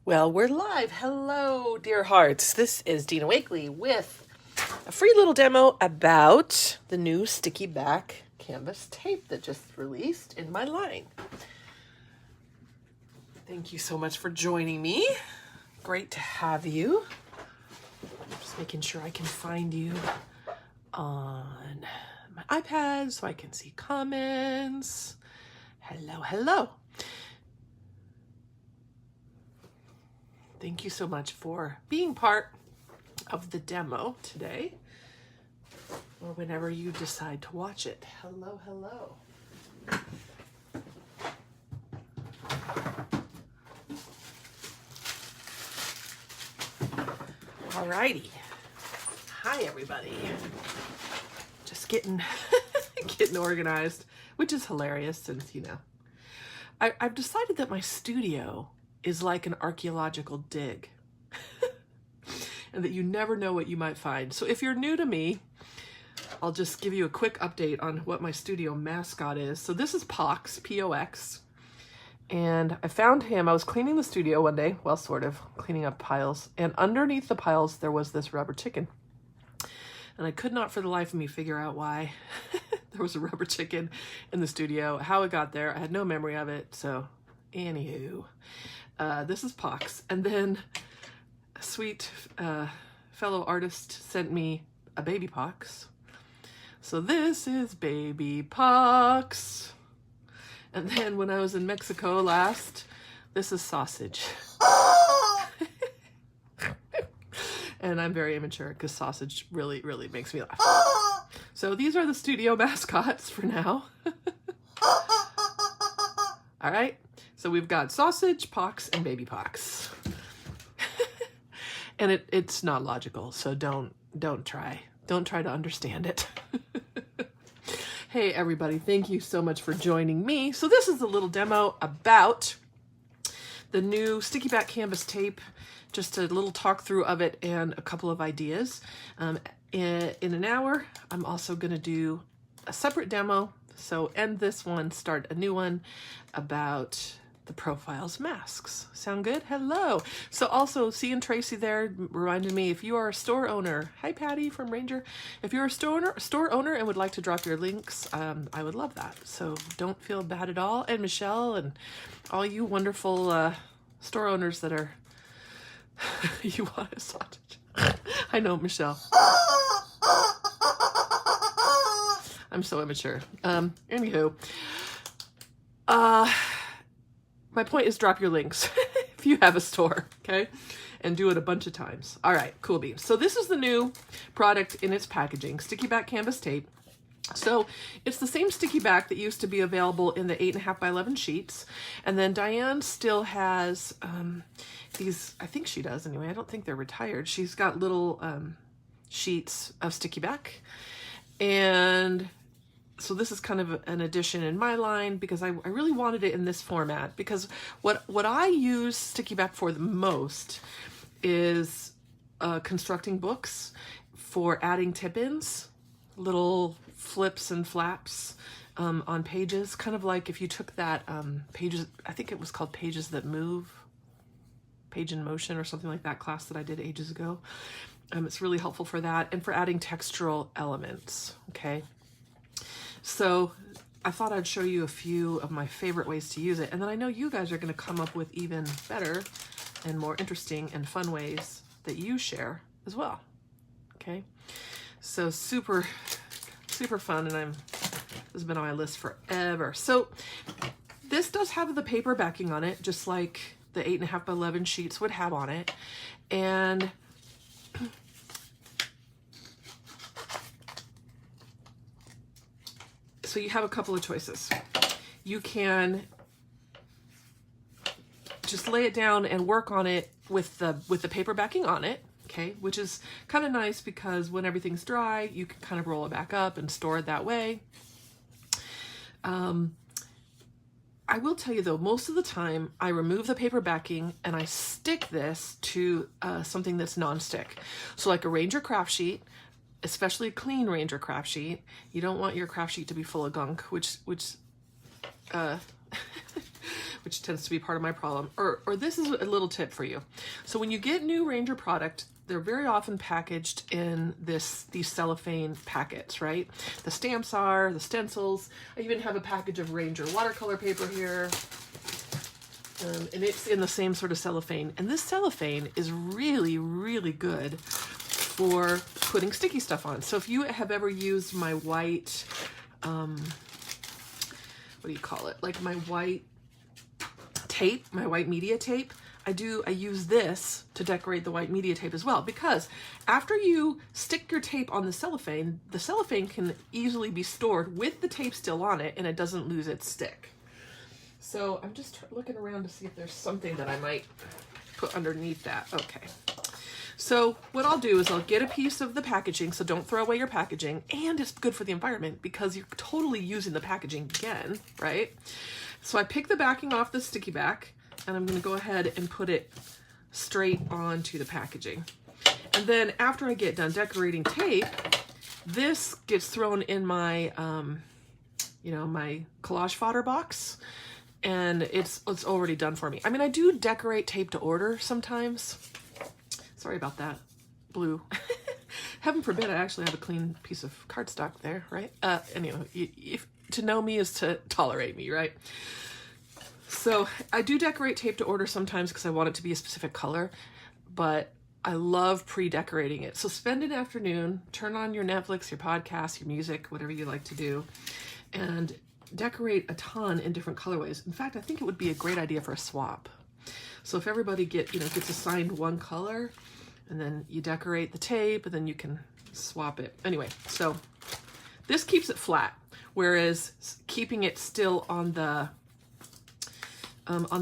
Well, we're live. Hello, dear hearts. This is Dina Wakely with a free little demo about the new sticky back canvas tape that just released in my line. Thank you so much for joining me. Great to have you. Just making sure I can find you on my iPad so I can see comments. Hello, hello. Thank you so much for being part of the demo today, or whenever you decide to watch it. Hello, hello. Alrighty. Hi, everybody. Just getting getting organized, which is hilarious since, I've decided that my studio is like an archaeological dig and that you never know what you might find. So if you're new to me, I'll just give you a quick update on what my studio mascot is. So this is Pox, P-O-X, and I found him. I was cleaning the studio one day, well, sort of cleaning up piles, and underneath the piles there was this rubber chicken, and I could not for the life of me figure out why there was a rubber chicken in the studio, how it got there. I had no memory of it. So anywho, this is Pox. And then a sweet fellow artist sent me a baby Pox. So this is baby Pox. And then when I was in Mexico last, this is Sausage. And I'm very immature because Sausage really, really makes me laugh. So these are the studio mascots for now. All right. So we've got Sausage, Pox, and Baby Pox. And it's not logical, so don't try to understand it. Hey everybody, thank you so much for joining me. So this is a little demo about the new sticky back canvas tape, just a little talk through of it and a couple of ideas. In an hour, I'm also going to do a separate demo. So end this one, start a new one about the profiles masks. Sound good? Hello. So also seeing Tracy there reminded me, if you are a store owner, hi Patty from Ranger, if you're a store owner and would like to drop your links, I would love that. So don't feel bad at all. And Michelle and all you wonderful store owners that are you want a sausage. I know, Michelle. I'm so immature. Anywho, my point is drop your links if you have a store, okay? And do it a bunch of times. All right, cool beans. So this is the new product in its packaging, sticky back canvas tape. So it's the same sticky back that used to be available in the 8.5 by 11 sheets. And then Diane still has these, I think she does anyway. I don't think they're retired. She's got little sheets of sticky back. And so this is kind of an addition in my line because I really wanted it in this format, because what I use sticky back for the most is constructing books, for adding tip-ins, little flips and flaps on pages, kind of like if you took that pages, I think it was called Pages That Move, Page in Motion or something like that class that I did ages ago. It's really helpful for that and for adding textural elements, okay? So I thought I'd show you a few of my favorite ways to use it. And then I know you guys are going to come up with even better and more interesting and fun ways that you share as well. Okay. So super, super fun. And this has been on my list forever. So this does have the paper backing on it, just like the 8.5 by 11 sheets would have on it. And so you have a couple of choices. You can just lay it down and work on it with the paper backing on it, okay, which is kind of nice because when everything's dry, you can kind of roll it back up and store it that way. I will tell you though, most of the time I remove the paper backing and I stick this to something that's non-stick. So like a Ranger craft sheet, especially a clean Ranger craft sheet. You don't want your craft sheet to be full of gunk, which which tends to be part of my problem. Or this is a little tip for you. So when you get new Ranger product, they're very often packaged in these cellophane packets, right? The stamps are, the stencils. I even have a package of Ranger watercolor paper here. And it's in the same sort of cellophane. And this cellophane is really, really good for putting sticky stuff on. So if you have ever used my white, what do you call it? Like my white tape, my white media tape, I use this to decorate the white media tape as well, because after you stick your tape on the cellophane can easily be stored with the tape still on it and it doesn't lose its stick. So I'm just looking around to see if there's something that I might put underneath that. Okay. So what I'll do is I'll get a piece of the packaging, so don't throw away your packaging, and it's good for the environment because you're totally using the packaging again, right? So I pick the backing off the sticky back, and I'm going to go ahead and put it straight onto the packaging. And then after I get done decorating tape, this gets thrown in my, my collage fodder box, and it's already done for me. I mean, I do decorate tape to order sometimes. Sorry about that, blue. Heaven forbid I actually have a clean piece of cardstock there, right? Anyway, to know me is to tolerate me, right? So I do decorate tape to order sometimes because I want it to be a specific color, but I love pre-decorating it. So spend an afternoon, turn on your Netflix, your podcast, your music, whatever you like to do, and decorate a ton in different colorways. In fact, I think it would be a great idea for a swap. So if everybody gets assigned one color, and then you decorate the tape, and then you can swap it. Anyway, so this keeps it flat, whereas keeping it still on the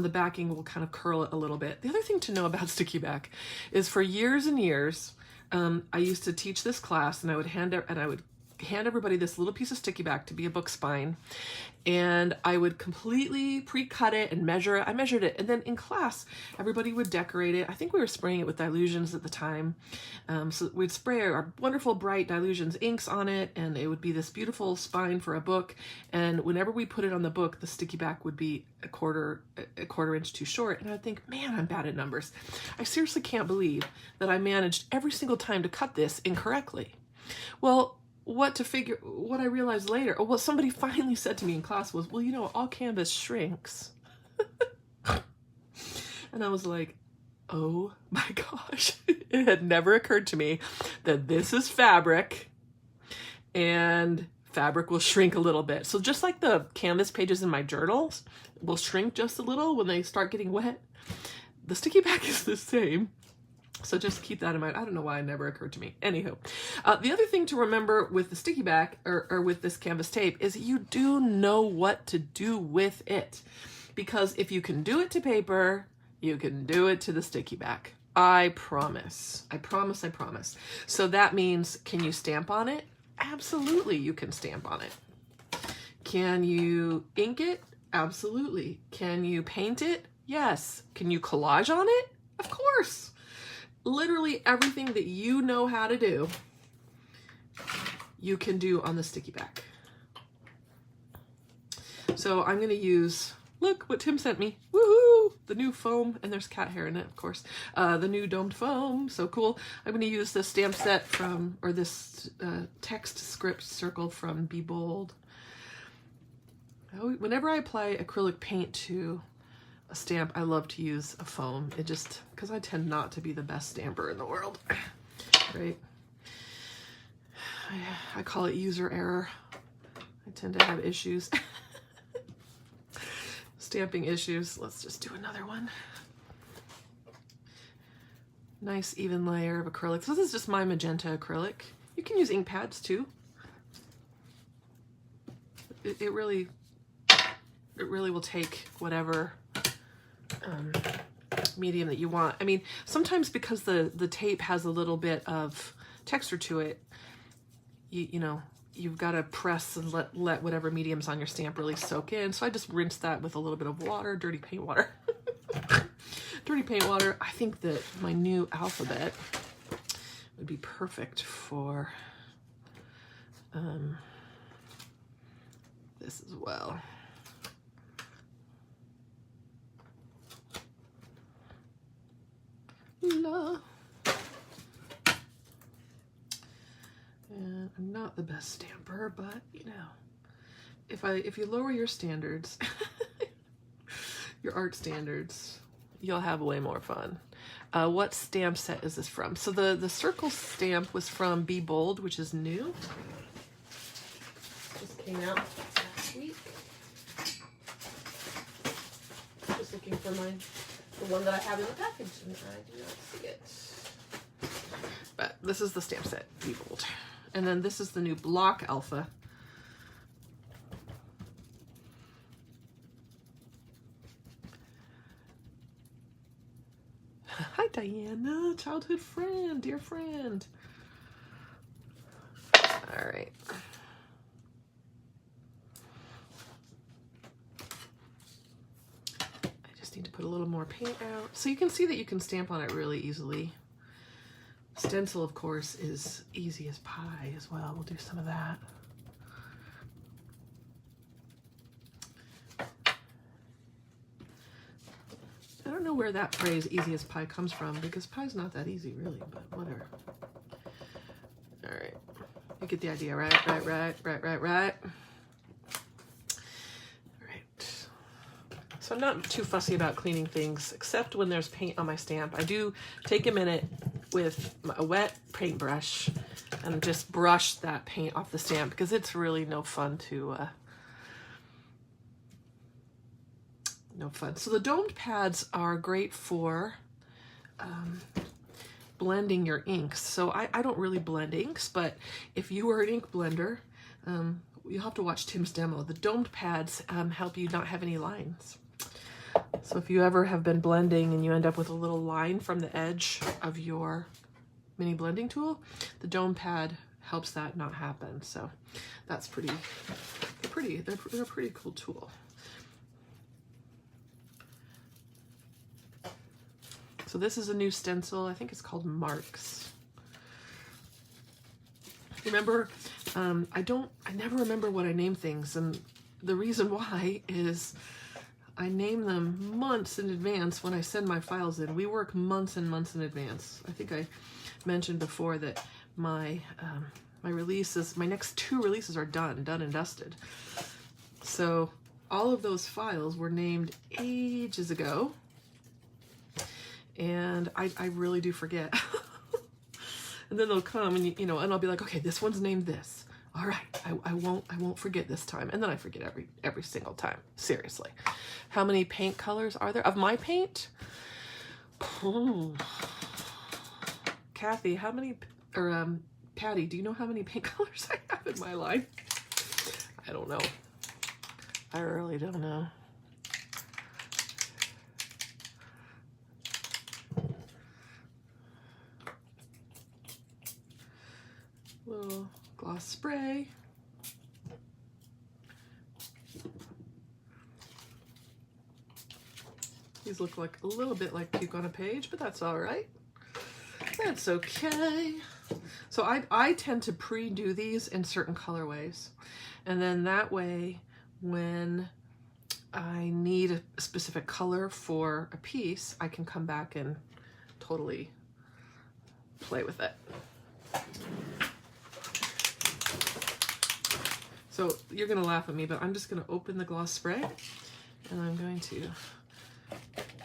backing will kind of curl it a little bit. The other thing to know about sticky back is for years and years, I used to teach this class, and I would hand everybody this little piece of sticky back to be a book spine, and I would completely pre-cut it and measure it. I measured it, and then in class, everybody would decorate it. I think we were spraying it with Dilutions at the time. So we'd spray our wonderful bright Dilutions inks on it, and it would be this beautiful spine for a book. And whenever we put it on the book, the sticky back would be a quarter inch too short. And I'd think, man, I'm bad at numbers. I seriously can't believe that I managed every single time to cut this incorrectly. Well, what I realized later, or what somebody finally said to me in class was, well, all canvas shrinks. And I was like, oh my gosh. It had never occurred to me that this is fabric, and fabric will shrink a little bit. So just like the canvas pages in my journals will shrink just a little when they start getting wet, the sticky back is the same. So just keep that in mind. I don't know why it never occurred to me. Anywho, the other thing to remember with the sticky back or with this canvas tape is you do know what to do with it. Because if you can do it to paper, you can do it to the sticky back. I promise. I promise, I promise. So that means, can you stamp on it? Absolutely, you can stamp on it. Can you ink it? Absolutely. Can you paint it? Yes. Can you collage on it? Of course. Literally everything that you know how to do, you can do on the sticky back. So I'm going to use, look what Tim sent me. Woohoo! The new foam, and there's cat hair in it, of course. The new domed foam, so cool. I'm going to use the stamp set this text script circle from Be Bold. Whenever I apply acrylic paint to a stamp, I love to use a foam. Because I tend not to be the best stamper in the world, right? I call it user error. I tend to have issues. Stamping issues. Let's just do another one. Nice even layer of acrylic. So this is just my magenta acrylic. You can use ink pads too. It really will take whatever medium that you want. I mean, sometimes because the tape has a little bit of texture to it, you've got to press and let whatever medium's on your stamp really soak in. So I just rinse that with a little bit of water, dirty paint water. Dirty paint water. I think that my new alphabet would be perfect for this as well. La. And I'm not the best stamper, but you know, if you lower your standards, your art standards, you'll have way more fun. What stamp set is this from? So the circle stamp was from Be Bold, which is new. Just came out last week. Just looking for the one that I have in the package, and I do not see it. But this is the stamp set, Be Bold. And then this is the new Block Alpha. Hi, Diana, childhood friend, dear friend. All right. I just need to put a little more paint out. So you can see that you can stamp on it really easily. Stencil, of course, is easy as pie as well. We'll do some of that. I don't know where that phrase easy as pie comes from, because pie's not that easy really, but whatever. All right, you get the idea, right? Right. All right. So I'm not too fussy about cleaning things, except when there's paint on my stamp. I do take a minute with a wet paintbrush and just brush that paint off the stamp, because it's really no fun to So the domed pads are great for blending your inks. So I don't really blend inks, but if you are an ink blender, you'll have to watch Tim's demo. The domed pads help you not have any lines. So if you ever have been blending and you end up with a little line from the edge of your mini blending tool, the dome pad helps that not happen. So that's they're a pretty cool tool. So this is a new stencil. I think it's called Marks. Remember, I never remember what I name things, and the reason why is I name them months in advance when I send my files in. We work months and months in advance. I think I mentioned before that my releases, my next 2 releases are done and dusted. So all of those files were named ages ago, and I really do forget. And then they'll come and and I'll be like, okay, this one's named this. All right, I won't forget this time. And then I forget every single time. Seriously. How many paint colors are there? Of my paint? Oh. Kathy, how many, or Patty, do you know how many paint colors I have in my line? I don't know. I really don't know. Little gloss spray. These look like a little bit like puke on a page, but that's all right. That's okay. So I tend to pre-do these in certain colorways, and then that way when I need a specific color for a piece, I can come back and totally play with it. So you're gonna laugh at me, but I'm just gonna open the gloss spray and I'm going to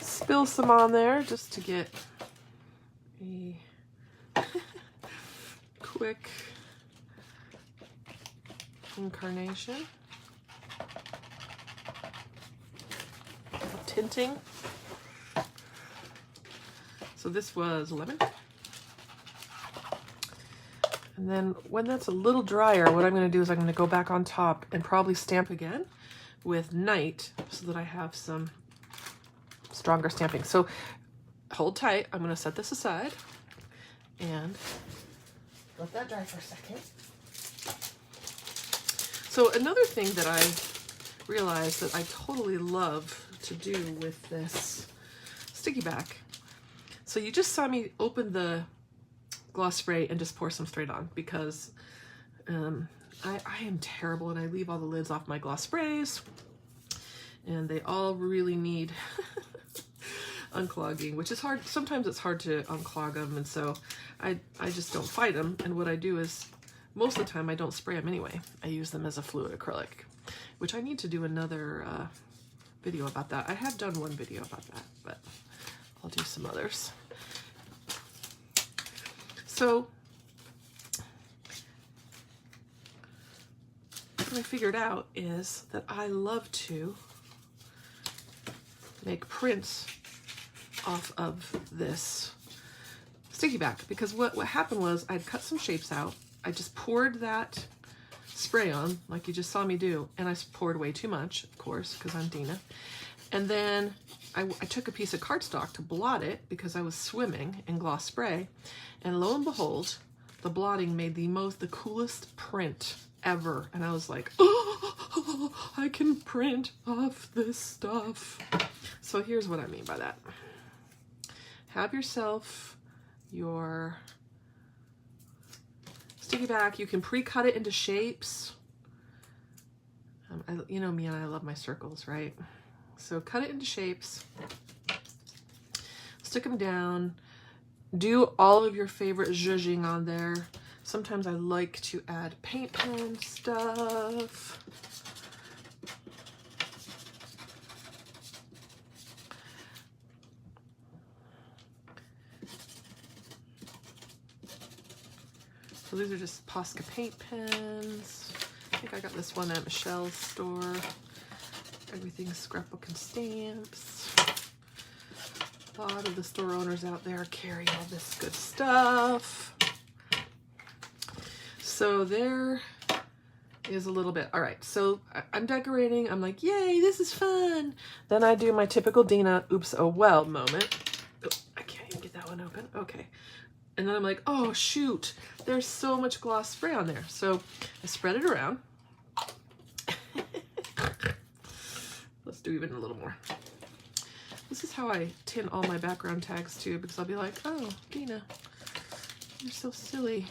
spill some on there just to get a quick incarnation of tinting. So this was lemon. And then when that's a little drier, what I'm going to do is I'm going to go back on top and probably stamp again with Night so that I have some stronger stamping. So hold tight. I'm going to set this aside and let that dry for a second. So another thing that I realized that I totally love to do with this sticky back. So you just saw me open the gloss spray and just pour some straight on, because I am terrible and I leave all the lids off my gloss sprays, and they all really need unclogging, which is hard. Sometimes it's hard to unclog them, and so I just don't fight them. And what I do is, most of the time I don't spray them anyway. I use them as a fluid acrylic, which I need to do another video about that. I have done one video about that, but I'll do some others. So what I figured out is that I love to make prints off of this sticky back, because what happened was I'd cut some shapes out. I just poured that spray on like you just saw me do, and I poured way too much, of course, because I'm Dina. And then I took a piece of cardstock to blot it because I was swimming in gloss spray, and lo and behold, the blotting made the coolest print ever. And I was like, oh, I can print off this stuff. So here's what I mean by that. Have yourself your sticky back. You can pre-cut it into shapes. You know me, and I love my circles, right? So cut it into shapes, stick them down, do all of your favorite zhuzhing on there. Sometimes I like to add paint pen stuff. So these are just Posca paint pens. I think I got this one at Michelle's store. Everything's scrapbook and stamps. A lot of the store owners out there carry all this good stuff. So there is a little bit. All right, so I'm decorating. I'm like, yay, this is fun. Then I do my typical Dina, oops, oh well moment. Oh, I can't even get that one open. Okay. And then I'm like, oh shoot, there's so much gloss spray on there. So I spread it around. Let's do even a little more. This is how I tin all my background tags too, because I'll be like, oh, Dina, you're so silly.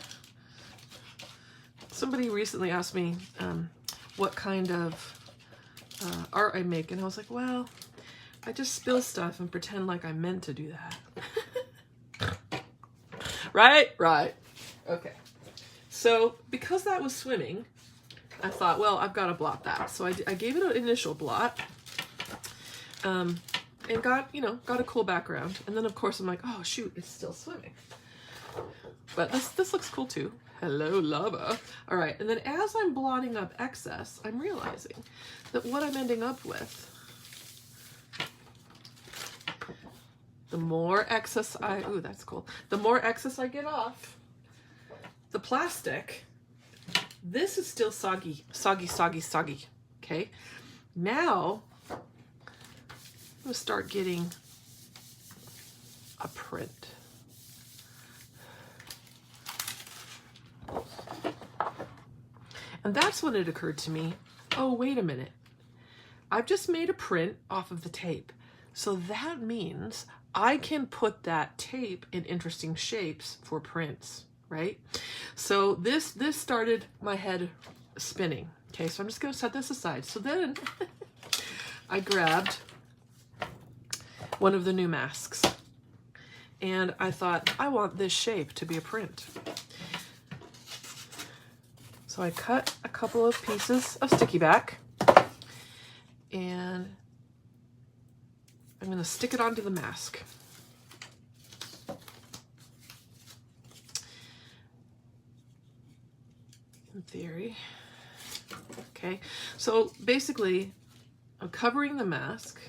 Somebody recently asked me what kind of art I make, and I was like, well, I just spill stuff and pretend like I meant to do that. Right? Right. Okay. So because that was swimming, I thought, well, I've got to blot that. So I gave it an initial blot. And got a cool background. And then of course I'm like, oh shoot, it's still swimming. But this looks cool too. Hello, lava. All right, and then as I'm blotting up excess, I'm realizing that what I'm ending up with, the more excess ooh, that's cool. The more excess I get off the plastic, this is still soggy, okay? Now, I'm gonna start getting a print. And that's when it occurred to me, oh, wait a minute. I've just made a print off of the tape. So that means I can put that tape in interesting shapes for prints, right? So this started my head spinning. Okay, so I'm just gonna set this aside. So then I grabbed one of the new masks, and I thought, I want this shape to be a print. So I cut a couple of pieces of sticky back, and I'm going to stick it onto the mask. In theory. Okay, so basically I'm covering the mask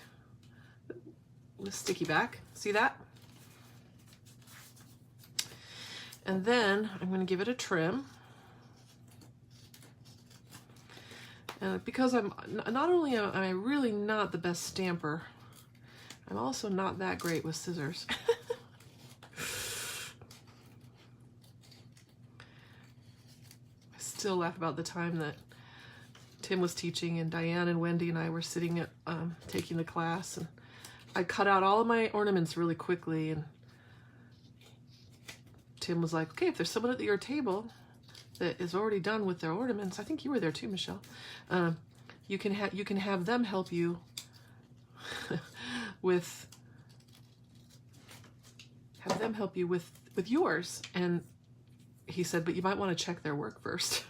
with sticky back. See that? And then I'm going to give it a trim. And because I'm not only am I really not the best stamper, I'm also not that great with scissors. I still laugh about the time that Tim was teaching and Diane and Wendy and I were sitting at taking the class, and I cut out all of my ornaments really quickly, and Tim was like, okay, if there's someone at your table that is already done with their ornaments, I think you were there too, Michelle, you can have them help you with have them help you with yours. And he said, but you might want to check their work first.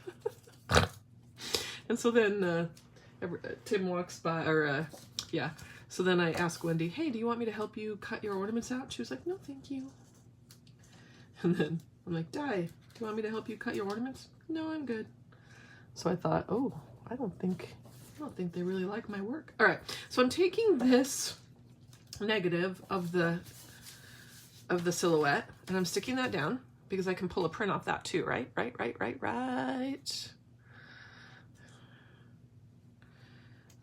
And so then Tim walks by, or yeah. So then I asked Wendy, hey, do you want me to help you cut your ornaments out? She was like, no, thank you. And then I'm like, Di, do you want me to help you cut your ornaments? No, I'm good. So I thought, oh, I don't think they really like my work. All right, so I'm taking this negative of the silhouette and I'm sticking that down because I can pull a print off that too, right? Right.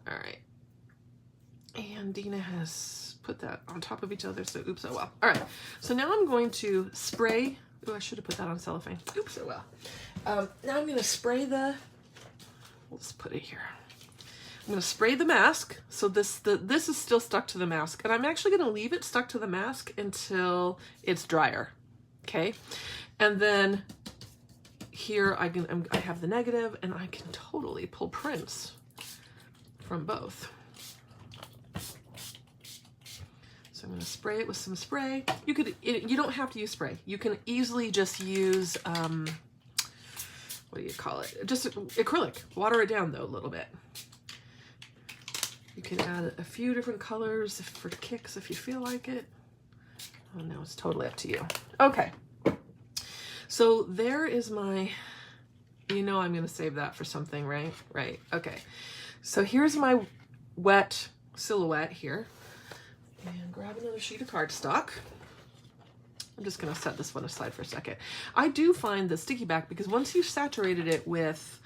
All right. And Dina has put that on top of each other, so oops, oh well. All right, so now I'm going to spray. Oh, I should have put that on cellophane. Oops, oh well. Now I'm going to spray let's put it here. I'm going to spray the mask. So this is still stuck to the mask, and I'm actually going to leave it stuck to the mask until it's drier. Okay, and then here I have the negative, and I can totally pull prints from both. So I'm going to spray it with some spray. You don't have to use spray. You can easily just use what do you call it? Just acrylic. Water it down though a little bit. You can add a few different colors for kicks if you feel like it. Oh no, it's totally up to you. Okay. So there is my, I'm going to save that for something, right? Right. Okay. So here's my wet silhouette here. And grab another sheet of cardstock. I'm just going to set this one aside for a second. I do find the sticky back, because once you've saturated it with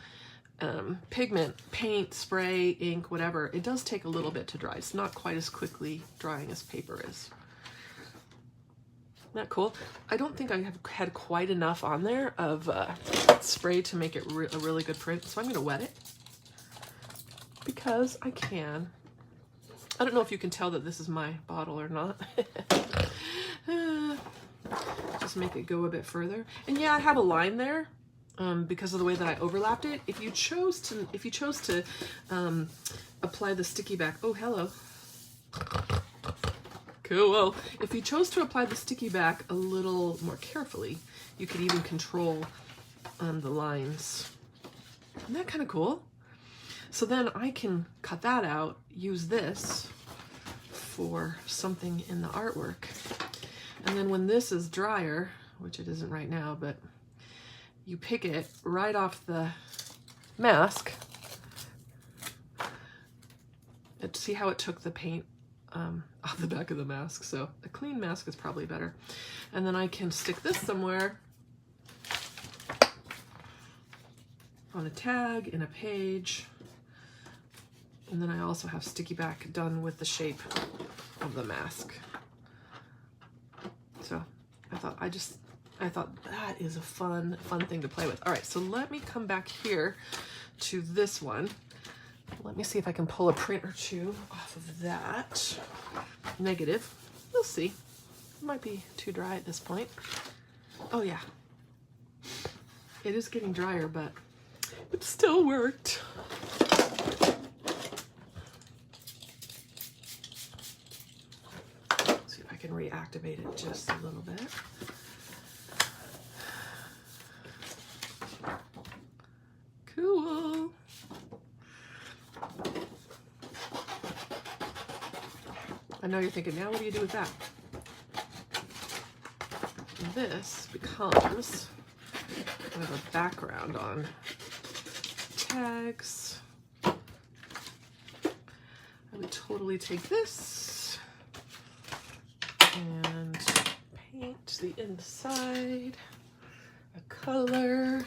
pigment, paint, spray, ink, whatever, it does take a little bit to dry. It's not quite as quickly drying as paper is. Isn't that cool? I don't think I have had quite enough on there of spray to make it a really good print, so I'm going to wet it because I can. I don't know if you can tell that this is my bottle or not. Just make it go a bit further. And yeah, I have a line there because of the way that I overlapped it. If you chose to apply the sticky back, oh hello, cool. If you chose to apply the sticky back a little more carefully, you could even control the lines. Isn't that kind of cool? So then I can cut that out, use this for something in the artwork. And then when this is drier, which it isn't right now, but you pick it right off the mask. And see how it took the paint off the back of the mask. So a clean mask is probably better. And then I can stick this somewhere on a tag, in a page. And then I also have sticky back done with the shape of the mask. So I thought that is a fun thing to play with. All right, so let me come back here to this one. Let me see if I can pull a print or two off of that. Negative. We'll see. It might be too dry at this point. Oh yeah. It is getting drier, but it still worked. Can reactivate it just a little bit. Cool. I know you're thinking, now what do you do with that? This becomes kind of a background on tags. I would totally take this and paint the inside a color.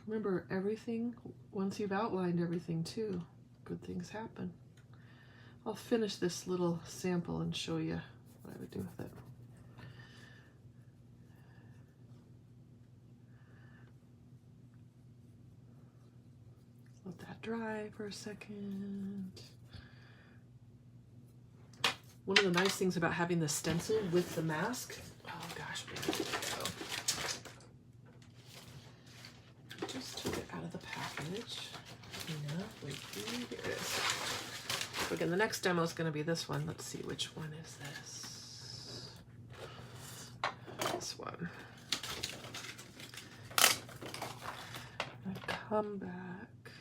Remember, everything, once you've outlined everything too, good things happen. I'll finish this little sample and show you what I would do with it. Let that dry for a second. One of the nice things about having the stencil with the mask, oh gosh, where did it go? I just took it out of the package. Here it is. So again, the next demo is going to be this one. Let's see, which one is this? This one. Come back.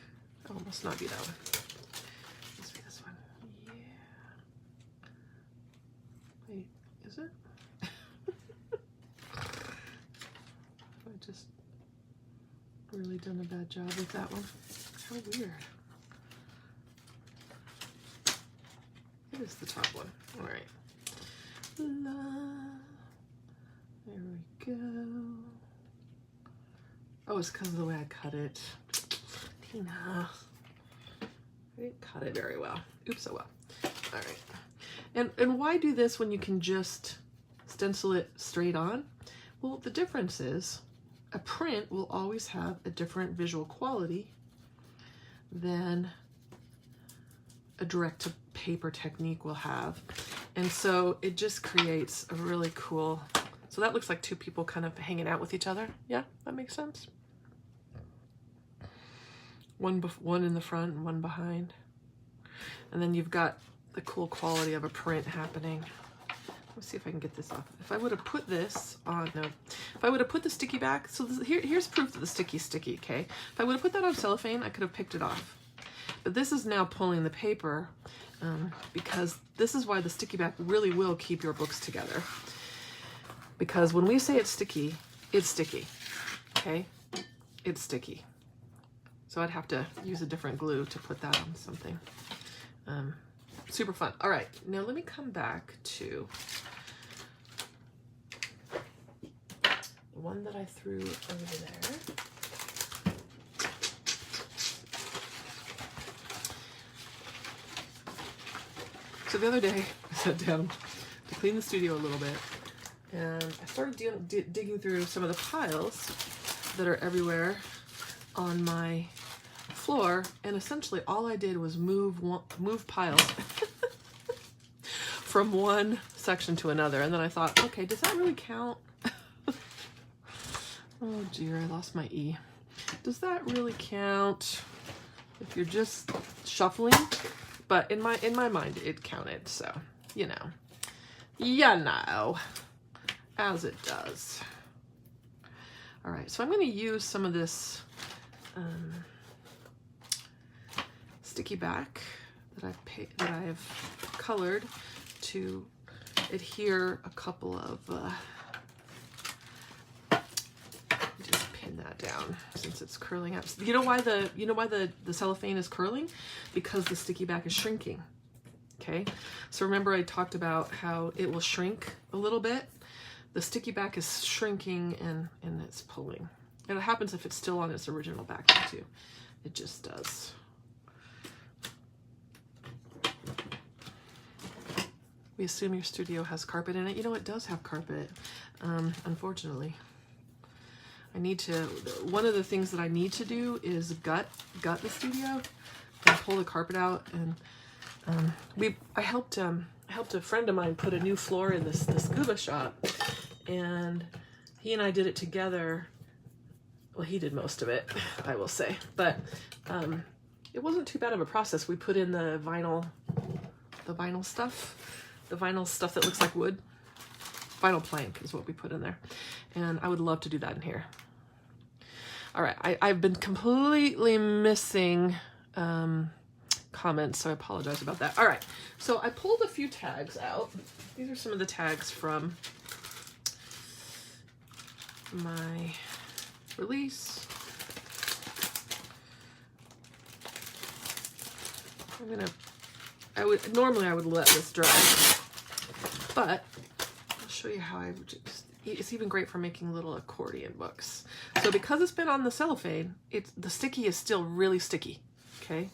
Oh, must not be that one. Must be this one. Yeah. Wait, is it? I just really done a bad job with that one. How weird. It is the top one. All right. There we go. Oh, it's because of the way I cut it. Dina. I didn't cut it very well. Oops, oh well. All right. And why do this when you can just stencil it straight on? Well, the difference is a print will always have a different visual quality than a direct-to-paper technique will have. And so it just creates a really cool, so that looks like two people kind of hanging out with each other. Yeah, that makes sense. One in the front and one behind. And then you've got the cool quality of a print happening. Let's see if I can get this off. If I would have put this on, no. If I would have put the sticky back, so this, here's proof that the sticky's sticky, okay? If I would have put that on cellophane, I could have picked it off. But this is now pulling the paper because this is why the sticky back really will keep your books together. Because when we say it's sticky, okay? It's sticky. So I'd have to use a different glue to put that on something. Super fun. All right, now let me come back to the one that I threw over there. So the other day, I sat down to clean the studio a little bit, and I started digging through some of the piles that are everywhere on my floor, and essentially all I did was move piles from one section to another, and then I thought, okay, does that really count? Oh dear, I lost my E. Does that really count if you're just shuffling? But in my mind, it counted, so you know, as it does. All right, so I'm going to use some of this sticky back that I've colored to adhere a couple of. Just pin that down since it's curling up. You know why the cellophane is curling? Because the sticky back is shrinking. Okay, so remember I talked about how it will shrink a little bit. The sticky back is shrinking and it's pulling. And it happens if it's still on its original backing too. It just does. We assume your studio has carpet in it. You know, it does have carpet, unfortunately. I need to, one of the things that I need to do is gut the studio and pull the carpet out. And I helped a friend of mine put a new floor in this scuba shop, and he and I did it together. Well, he did most of it, I will say, but it wasn't too bad of a process. We put in the vinyl stuff that looks like wood. Vinyl plank is what we put in there, and I would love to do that in here. All right, I've been completely missing comments, so I apologize about that. All right, so I pulled a few tags out. These are some of the tags from my release. Normally I would let this dry, but I'll show you how I would just, it's even great for making little accordion books. So because it's been on the cellophane, the sticky is still really sticky, okay?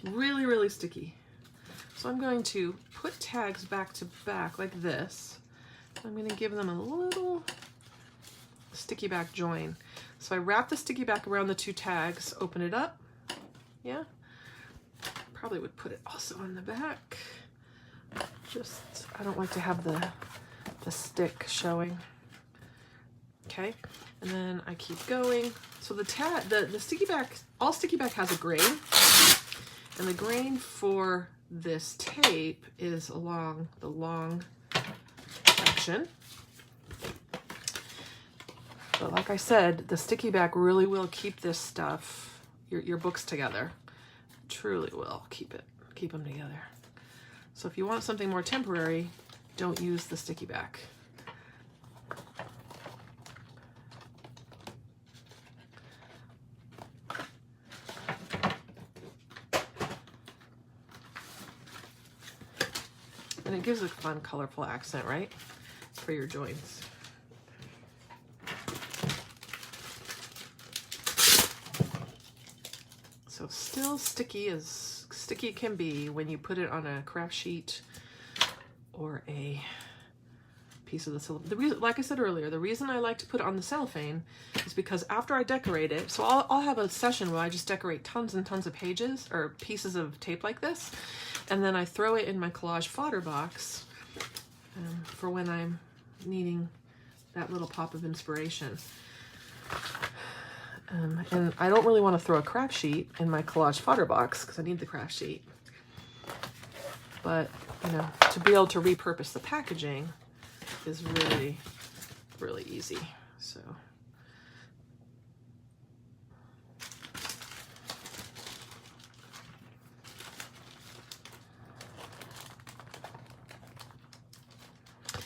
Really, really sticky. So I'm going to put tags back to back like this. I'm going to give them a little sticky back join. So I wrap the sticky back around the two tags, open it up, yeah? Probably would put it also on the back. Just, I don't like to have the stick showing. Okay, and then I keep going. So the sticky back, all sticky back has a grain, and the grain for this tape is along the long section. But like I said, the sticky back really will keep this stuff, your books together. Truly will keep them together. So if you want something more temporary, don't use the sticky back. And it gives a fun, colorful accent, right? For your joints. So still sticky as sticky can be when you put it on a craft sheet or a piece of the cellophane. The reason, like I said earlier, the reason I like to put it on the cellophane is because after I decorate it, so I'll have a session where I just decorate tons and tons of pages or pieces of tape like this, and then I throw it in my collage fodder box for when I'm needing that little pop of inspiration. And I don't really want to throw a craft sheet in my collage fodder box because I need the craft sheet. But, you know, to be able to repurpose the packaging is really, really easy. So.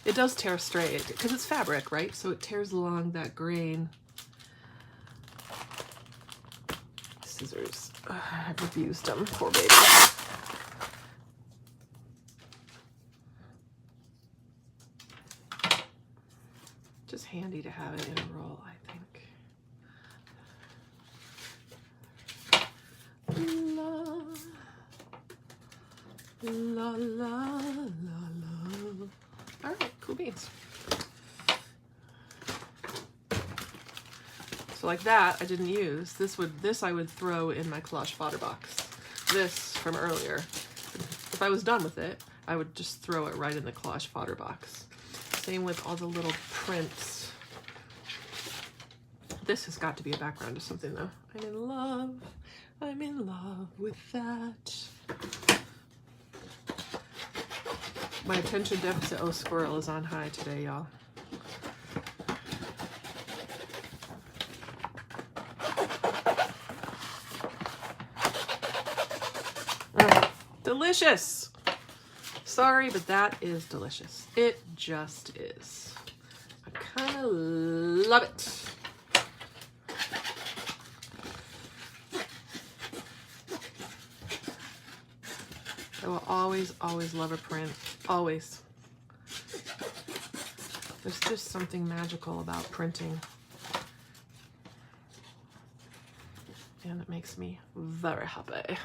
It does tear straight because it's fabric, right? So it tears along that grain. Scissors. I've abused them, poor baby. Just handy to have it in a roll, I think. La, la, la, la, la. All right, cool beans. So like that, I didn't use. This I would throw in my collage fodder box. This from earlier. If I was done with it, I would just throw it right in the collage fodder box. Same with all the little prints. This has got to be a background to something though. I'm in love with that. My attention deficit, oh squirrel, is on high today, y'all. Delicious. Sorry, but that is delicious. It just is. I kind of love it. I will always, always love a print. Always. There's just something magical about printing. And it makes me very happy.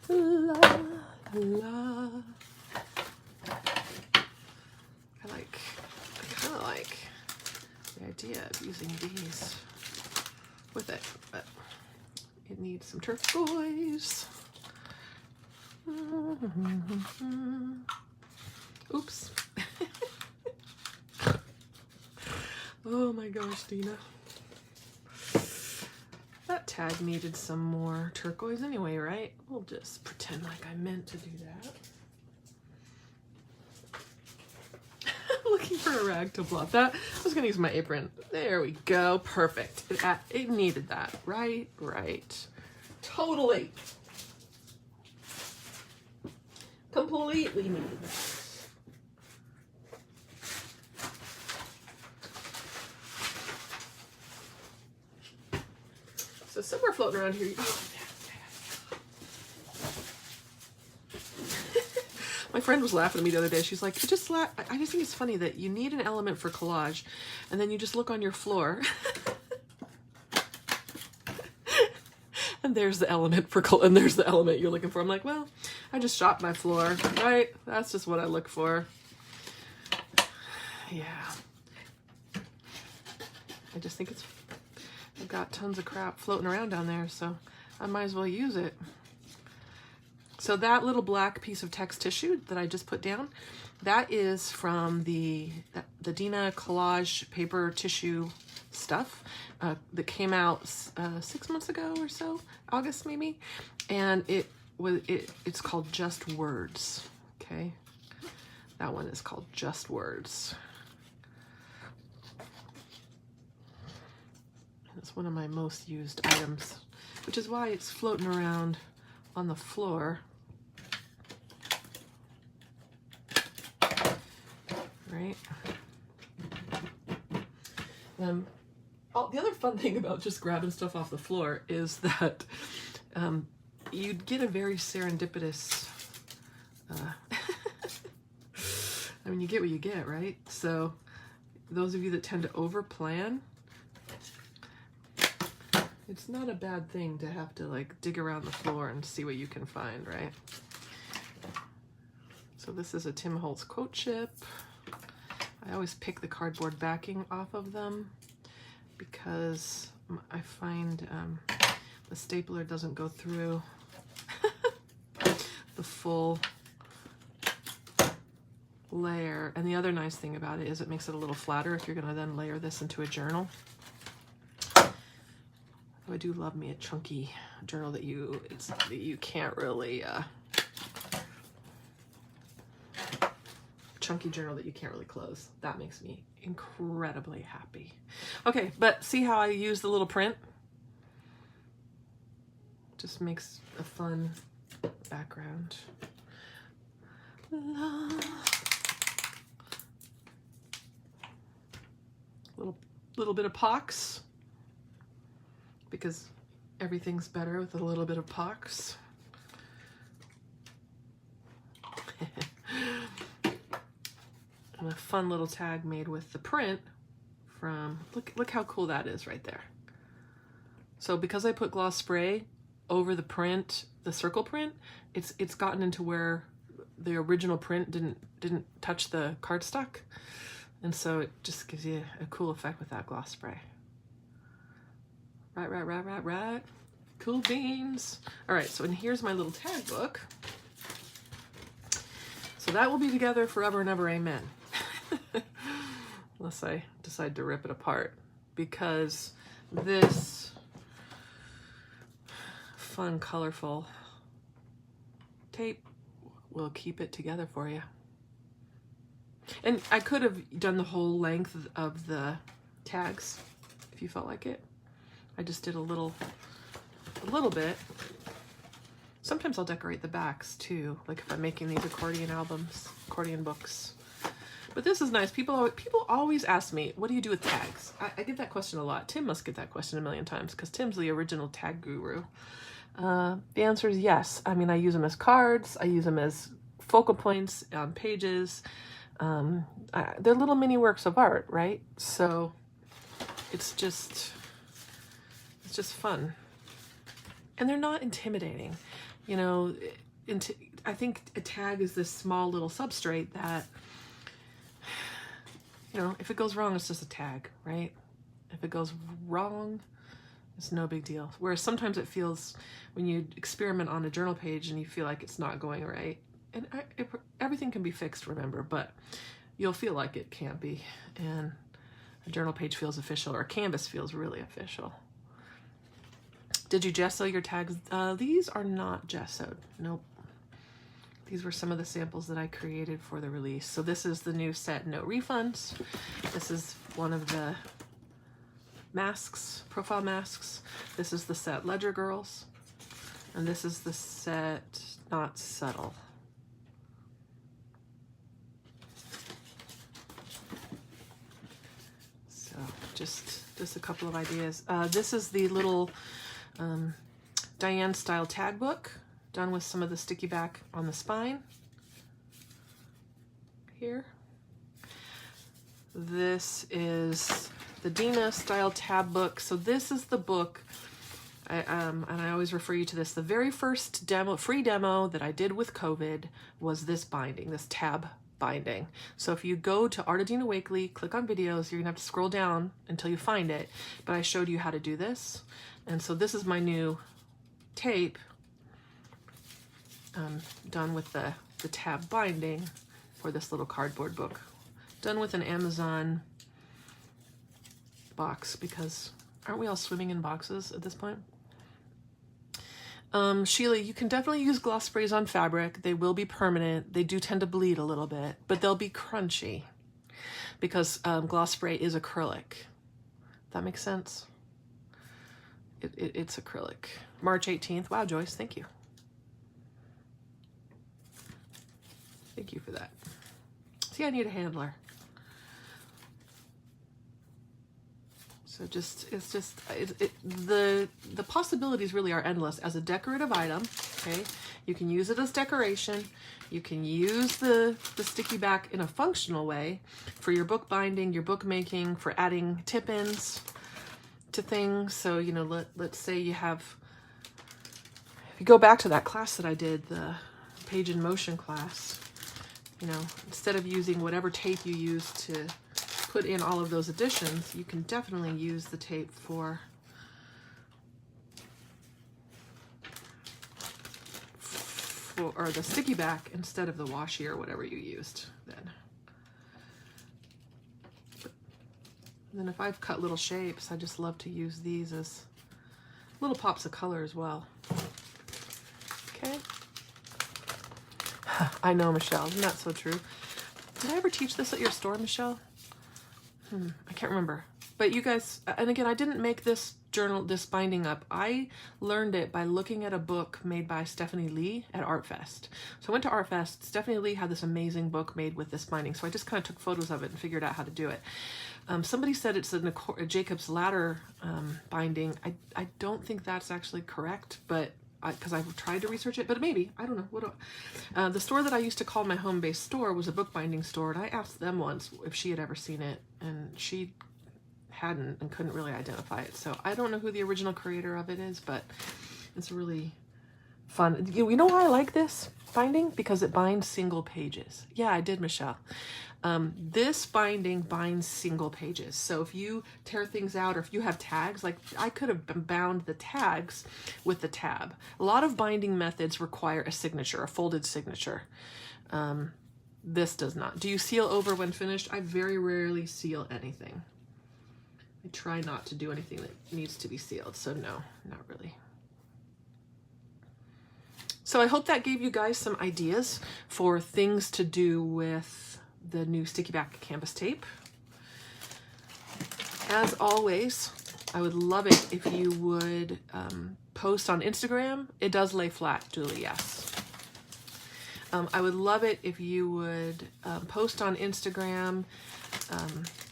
La, la. I kind of like the idea of using these with it, but it needs some turquoise. Oops. Oh my gosh, Dina. That tag needed some more turquoise anyway, right? We'll just pretend like I meant to do that. I'm looking for a rag to blot that. I was gonna use my apron. There we go, perfect. It needed that, right? Right. Totally. Completely needed that. So somewhere floating around here. My friend was laughing at me the other day. She's like, I just think it's funny that you need an element for collage, and then you just look on your floor, and there's the element there's the element you're looking for. I'm like, well, I just shop my floor, right? That's just what I look for. Yeah. I just think I've got tons of crap floating around down there, so I might as well use it. So that little black piece of text tissue that I just put down, That is from the Dina collage paper tissue stuff that came out 6 months ago or so, August maybe, and it's called Just Words. Okay, that one is called Just Words. It's one of my most used items, which is why it's floating around on the floor. Right. The other fun thing about just grabbing stuff off the floor is that you'd get a very serendipitous, I mean, you get what you get, right? So those of you that tend to overplan, it's not a bad thing to have to like dig around the floor and see what you can find, right? So this is a Tim Holtz quote chip. I always pick the cardboard backing off of them because I find the stapler doesn't go through the full layer. And the other nice thing about it is it makes it a little flatter if you're going to then layer this into a journal. I do love me a chunky journal that you can't really chunky journal that you can't really close. That makes me incredibly happy. Okay, but see how I use the little print? Just makes a fun background. Little bit of pox, because everything's better with a little bit of pox. And a fun little tag made with the print from, look how cool that is right there. So because I put gloss spray over the print, the circle print, it's gotten into where the original print didn't touch the cardstock. And so it just gives you a cool effect with that gloss spray. Right. Cool beans. All right, so and here's my little tag book. So that will be together forever and ever, amen. Unless I decide to rip it apart, because this fun, colorful tape will keep it together for you. And I could have done the whole length of the tags if you felt like it. I just did a little bit. Sometimes I'll decorate the backs too, like if I'm making these accordion albums, accordion books. But this is nice. People always ask me, what do you do with tags? I get that question a lot. Tim must get that question a million times because Tim's the original tag guru. The answer is yes. I mean, I use them as cards. I use them as focal points on pages. They're little mini works of art, right? So it's just fun. And they're not intimidating. You know, I think a tag is this small little substrate that, you know, if it goes wrong, it's just a tag, right? If it goes wrong, it's no big deal. Whereas sometimes it feels, when you experiment on a journal page and you feel like it's not going right, and everything can be fixed, remember, but you'll feel like it can't be. And a journal page feels official, or a canvas feels really official. Did you gesso your tags? These are not gessoed. Nope. These were some of the samples that I created for the release. So this is the new set, No Refunds. This is one of the masks, profile masks. This is the set Ledger Girls. And this is the set Not Subtle. So just a couple of ideas. This is the little Diane style tag book, done with some of the sticky back on the spine here. This is the Dina style tab book. So this is the book, and I always refer you to this. The very first free demo that I did with COVID was this binding, this tab binding. So if you go to Art of Dina Wakley, click on videos, you're gonna have to scroll down until you find it. But I showed you how to do this. And so this is my new tape done with the tab binding. for this little cardboard book. Done with an Amazon box, because aren't we all swimming in boxes at this point? Sheila, you can definitely use gloss sprays on fabric. They will be permanent. They do tend to bleed a little bit, but they'll be crunchy because gloss spray is acrylic. That makes sense? It's acrylic. March 18th. Wow, Joyce, thank you. Thank you for that. See, I need a handler. So the possibilities really are endless as a decorative item. Okay, you can use it as decoration. You can use the sticky back in a functional way for your book binding, your book making, for adding tip-ins to things. So, you know, let's say you have, if you go back to that class that I did, the Page in Motion class, you know, instead of using whatever tape you use to put in all of those additions, you can definitely use the tape for or the sticky back instead of the washi or whatever you used then. And then if I've cut little shapes, I just love to use these as little pops of color as well. Okay. I know, Michelle, isn't that so true? Did I ever teach this at your store, Michelle? I can't remember. But you guys, and again, I didn't make this journal, this binding up. I learned it by looking at a book made by Stephanie Lee at ArtFest. So I went to ArtFest. Stephanie Lee had this amazing book made with this binding. So I just kind of took photos of it and figured out how to do it. Somebody said it's a Jacob's Ladder binding. I don't think that's actually correct, but because I've tried to research it, but maybe, I don't know. The store that I used to call my home-based store was a bookbinding store, and I asked them once if she had ever seen it, and she hadn't and couldn't really identify it. So I don't know who the original creator of it is, but it's really fun. You know why I like this binding? Because it binds single pages. Yeah, I did, Michelle. This binding binds single pages. So if you tear things out or if you have tags, like I could have bound the tags with the tab. A lot of binding methods require a signature, a folded signature. This does not. Do you seal over when finished? I very rarely seal anything. I try not to do anything that needs to be sealed. So no, not really. So I hope that gave you guys some ideas for things to do with the new sticky back canvas tape. As always, I would love it if you would post on Instagram. It does lay flat, Julie, yes. I would love it if you would post on Instagram,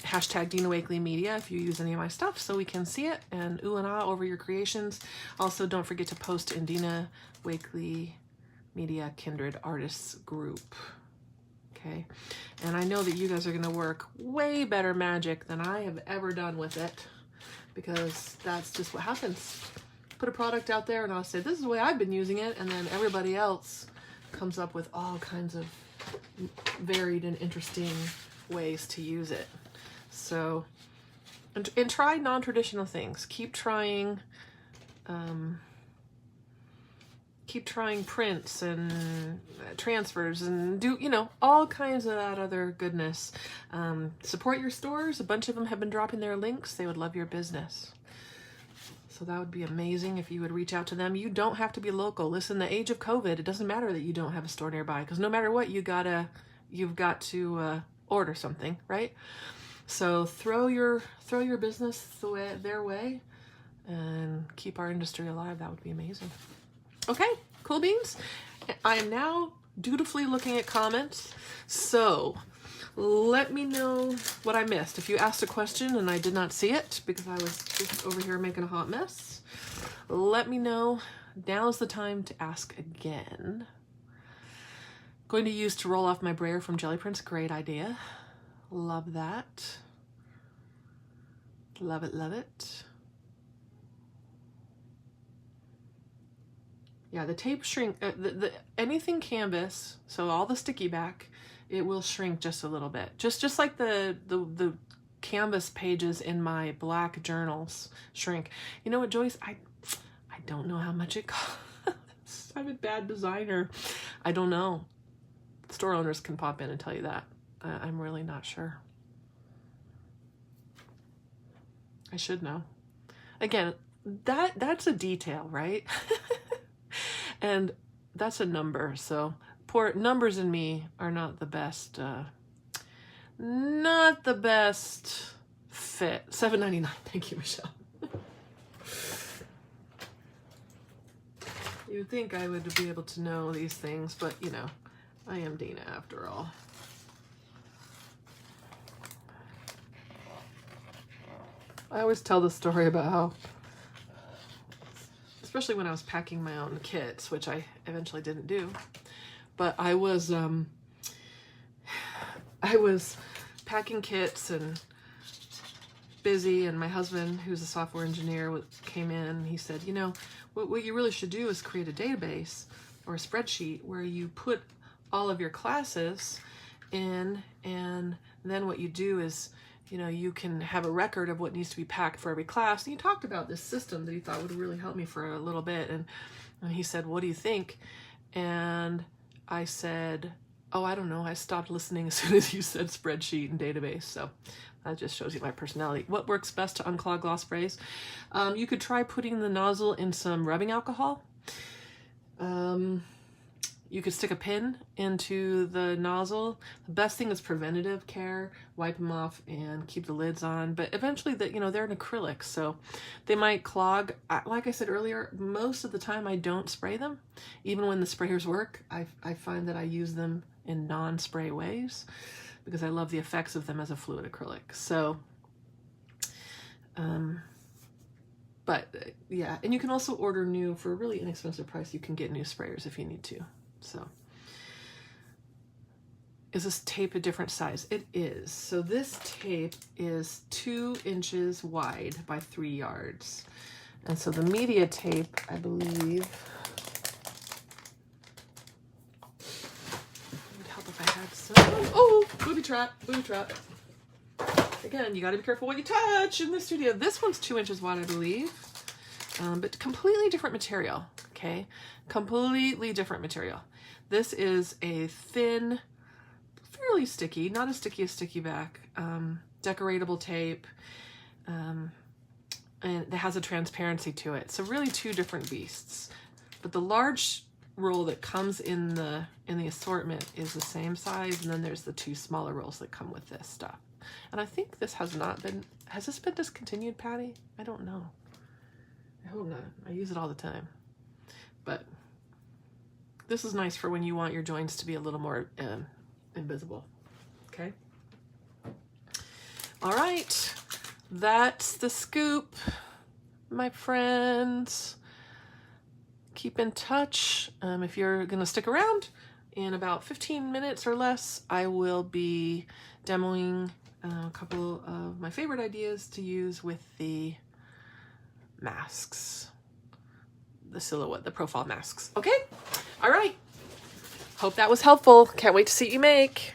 hashtag Dina Wakley Media if you use any of my stuff so we can see it and ooh and ah over your creations. Also, don't forget to post in Dina Wakley Media Kindred Artists group. Okay, and I know that you guys are going to work way better magic than I have ever done with it, because that's just what happens. Put a product out there and I'll say, this is the way I've been using it, and then everybody else comes up with all kinds of varied and interesting ways to use it. So, and try non-traditional things. Keep trying prints and transfers and do, you know, all kinds of that other goodness. Support your stores. A bunch of them have been dropping their links. They would love your business. So that would be amazing if you would reach out to them. You don't have to be local. Listen, the age of COVID, it doesn't matter that you don't have a store nearby, because no matter what, you've got to order something, right? So throw your business their way and keep our industry alive. That would be amazing. Okay, cool beans. I am now dutifully looking at comments. So let me know what I missed. If you asked a question and I did not see it because I was just over here making a hot mess, let me know. Now's the time to ask again. Going to use to roll off my brayer from Jelly Prints. Great idea. Love that. Love it, love it. Yeah, the tape shrink, anything canvas, so all the sticky back, it will shrink just a little bit. Just like the canvas pages in my black journals shrink. You know what, Joyce? I don't know how much it costs. I'm a bad designer. I don't know. Store owners can pop in and tell you that. I'm really not sure. I should know. Again, that's a detail, right? And that's a number. So poor numbers and me are not the best, fit. $7.99. Thank you, Michelle. You'd think I would be able to know these things, but you know, I am Dina after all. I always tell the story about how, especially when I was packing my own kits, which I eventually didn't do, but I was packing kits and busy, and my husband, who's a software engineer, came in and he said, you know, what you really should do is create a database or a spreadsheet where you put all of your classes in, and then what you do is, you know, you can have a record of what needs to be packed for every class. And he talked about this system that he thought would really help me for a little bit. And he said, what do you think? And I said, oh, I don't know. I stopped listening as soon as you said spreadsheet and database. So that just shows you my personality. What works best to unclog gloss sprays? You could try putting the nozzle in some rubbing alcohol. You could stick a pin into the nozzle. The best thing is preventative care. Wipe them off and keep the lids on. But eventually, you know, they're an acrylic, so they might clog. Like I said earlier, most of the time I don't spray them. Even when the sprayers work, I find that I use them in non-spray ways because I love the effects of them as a fluid acrylic. So, yeah, and you can also order new for a really inexpensive price. You can get new sprayers if you need to. So, is this tape a different size? It is. So this tape is 2 inches wide by 3 yards. And so the media tape, I believe, it would help if I had some. Oh, booby trap, booby trap. Again, you got to be careful what you touch in the studio. This one's 2 inches wide, I believe, but completely different material. Okay, completely different material. This is a thin, fairly sticky, not as sticky as Sticky Back, decoratable tape, and it has a transparency to it. So really 2 different beasts. But the large roll that comes in the assortment is the same size, and then there's the 2 smaller rolls that come with this stuff. And I think this has this been discontinued, Patty? I don't know. I hope not. I use it all the time. But this is nice for when you want your joints to be a little more invisible. Okay. All right. That's the scoop, my friends. Keep in touch. If you're going to stick around, in about 15 minutes or less, I will be demoing a couple of my favorite ideas to use with the masks. The silhouette, the profile masks. Okay? All right. Hope that was helpful. Can't wait to see what you make.